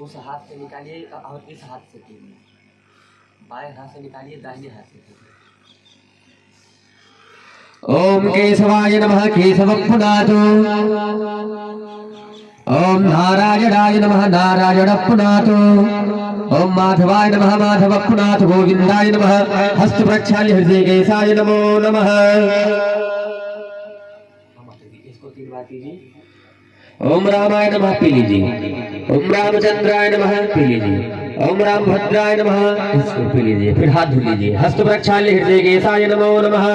उस हाथ से निकालिए और इस हाथ से कीजिए। बाएं हाथ से निकालिए, दाहिने हाथ से कीजिए। ओम केशवाय नमः केशव पुनातु। ओम नारायणाय नमः नारायण पुनातु। ओम माधवाय नमः माधव पुनातु। गोविंदाय नमः हस्त प्रक्षाल्य हृदय केशाय नमो नमः। इसको 3 बार कीजिए। ओम रामाय नमः पी लीजिए। ओम रामचंद्राय नमः पी लीजिए। ओम राम भद्राय नमः इसको पी लीजिए। फिर हाथ धो लीजिए। हस्त प्रक्षाल्य हृदय केशाय नमो नमः।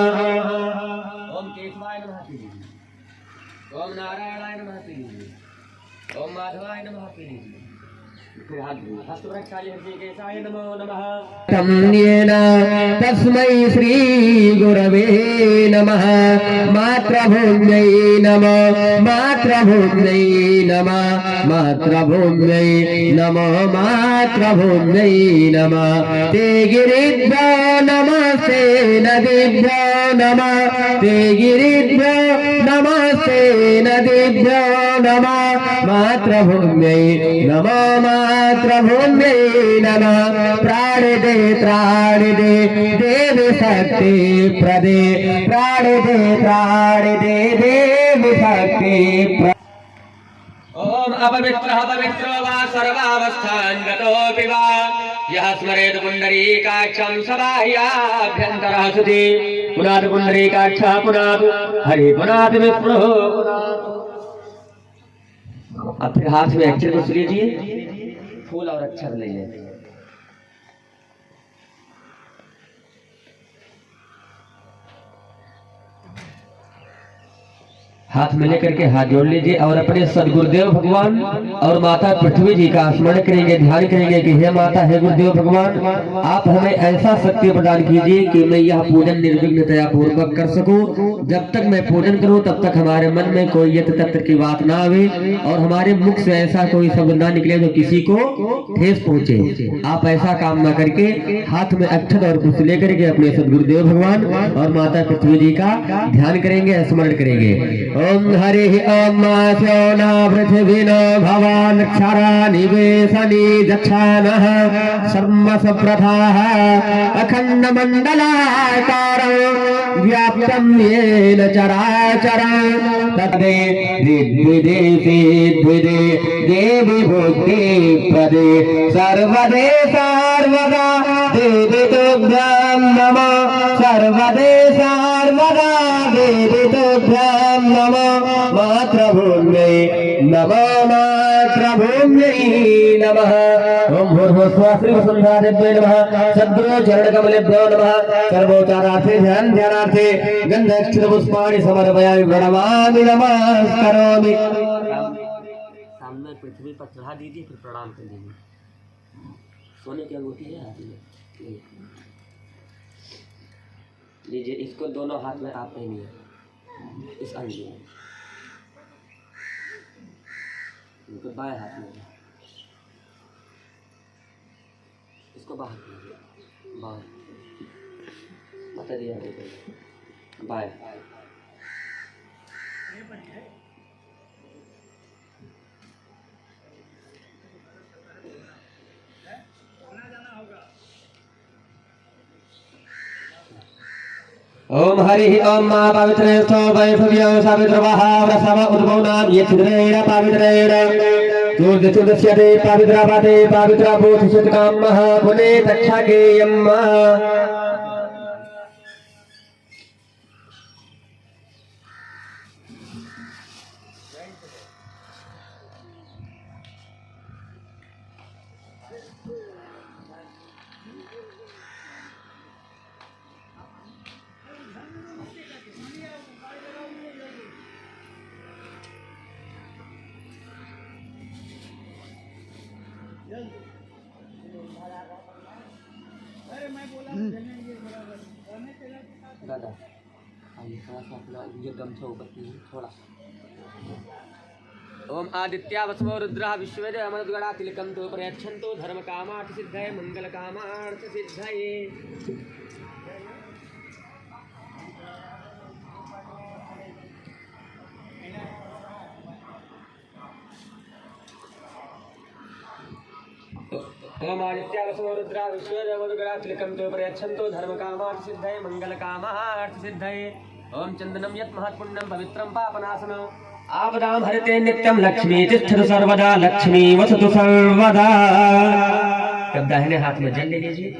ओम केशवाय नमः पी लीजिए। ओम नारायणाय नमः पी लीजिए। ओम माधवाय नमः पी लीजिए। फिर हाथ धोइए। हस्त प्रक्षाल्य हृदय केशाय नमो नमः। तम्येन तस्मै श्री गुरवे नमः। मातृभूम्यै नमः मातृभूम्यै नमः मातृभूम्यै नमः मातृभूम्यै नमः। ते गिरिभ्यो नमस्ते नदीभ्यो नमः। ते गिरिभ्यो नमस्ते नदीभ्यो नमः। मातृभूम्यै नमः मातृभूम्यै नमः। प्राण दे त्राण दे देव शक्ति प्रदे। प्राण दे देव शक्ति। ओम अपवित्रः पवित्रो वा सर्वावस्थान् गतोऽपि वा यः स्मरेत् पुण्डरीकाक्षं सबाह्याभ्यन्तरः सुधि। पुनातु पुण्डरीकाक्षः पुनातु हरि पुनातु विष्णुः पुनातु। अब फिर हाथ में अक्षर को लीजिए। फूल और अक्षर ले लें। हाथ में लेकर के हाथ जोड़ लीजिए और अपने सदगुरुदेव भगवान और माता पृथ्वी जी का स्मरण करेंगे, ध्यान करेंगे कि हे माता हे गुरुदेव भगवान, आप हमें ऐसा शक्ति प्रदान कीजिए कि मैं यह पूजन निर्विघ्नतया पूर्वक कर सकूं। जब तक मैं पूजन करूं तब तक हमारे मन में कोई यत तत्व की बात ना आवे और हमारे मुख से ऐसा कोई शब्द ना निकले जो किसी को ठेस पहुंचे। आप ऐसा काम न करके हाथ में अक्षत और पुष्प लेकर के अपने सदगुरुदेव भगवान और माता पृथ्वी जी का ध्यान करेंगे, स्मरण करेंगे। ओम हरि ओम स्योना पृथ्वीन भवान क्षरा निवेशनी दक्षानः सर्वसप्रथाः अखंड मंडलाकारं व्याप्तं येन चराचरं तदे ऋद्विदेशे द्विदे देवी बुद्धि प्रदे सर्वदे सर्वदा देवी तुभ्यं नमः। सर्वदे सर्वदा देवी तुभ्यं नमः। मातृभूम्यै नमः मातृभूम्यै नमः। ओम भूर्भुवस्सुः वसुन्धरादेव्यै नमः। सद्गुरु चरण कमलेभ्यो नमः। सर्वोच्चारार्थे ध्यानार्थे गन्धक्षत पुष्पाणि समर्पयामि प्रणमामि नमस्करोमि। सामने पृथ्वी पर चढ़ा दीजिए, फिर प्रणाम कर दीजिए। सोने की अंगूठी है हाथ में, लीजिए। इसको दोनों हाथ में आप पहनिए, इस अंगूठी में, इनको बाएं हाथ में, इसको बाहर कीजिए, बाहर माता जी आगे बाएं। ओम हरि ओम मा पवित्रेष्ठो वैभव्यो सावित्रवः व्रसव उद्भव नाम ये छिद्रेण पवित्रेण चूर्दचूर्दस्यते पवित्रापते पवित्राभूतसुतकामः पुने तच्छाकेयम्। दादा आइए, थोड़ा सा अपना ये गमछा ऊपर कीजिए थोड़ा। ओम आदित्या वसवो रुद्रः विश्ववेदो अमरुद्गणा तिलकं तो प्रयच्छन्तो धर्म कामार्थ सिद्धये मंगल कामार्थ सिद्धये। ओम आदित्यावसो रुद्रा विश्वेदेवगणात्लिकन्तो प्रयच्छन्तो धर्मकामार्थ सिद्धये मंगलकामार्थ सिद्धये ओम चंदनम यत् महत्पुण्यं पवित्रं पापनाशनं आपदां हरते नित्यं लक्ष्मी तिष्ठतु सर्वदा लक्ष्मी वसतु सर्वदा। अब दाहिने हाथ में जल ले लीजिए।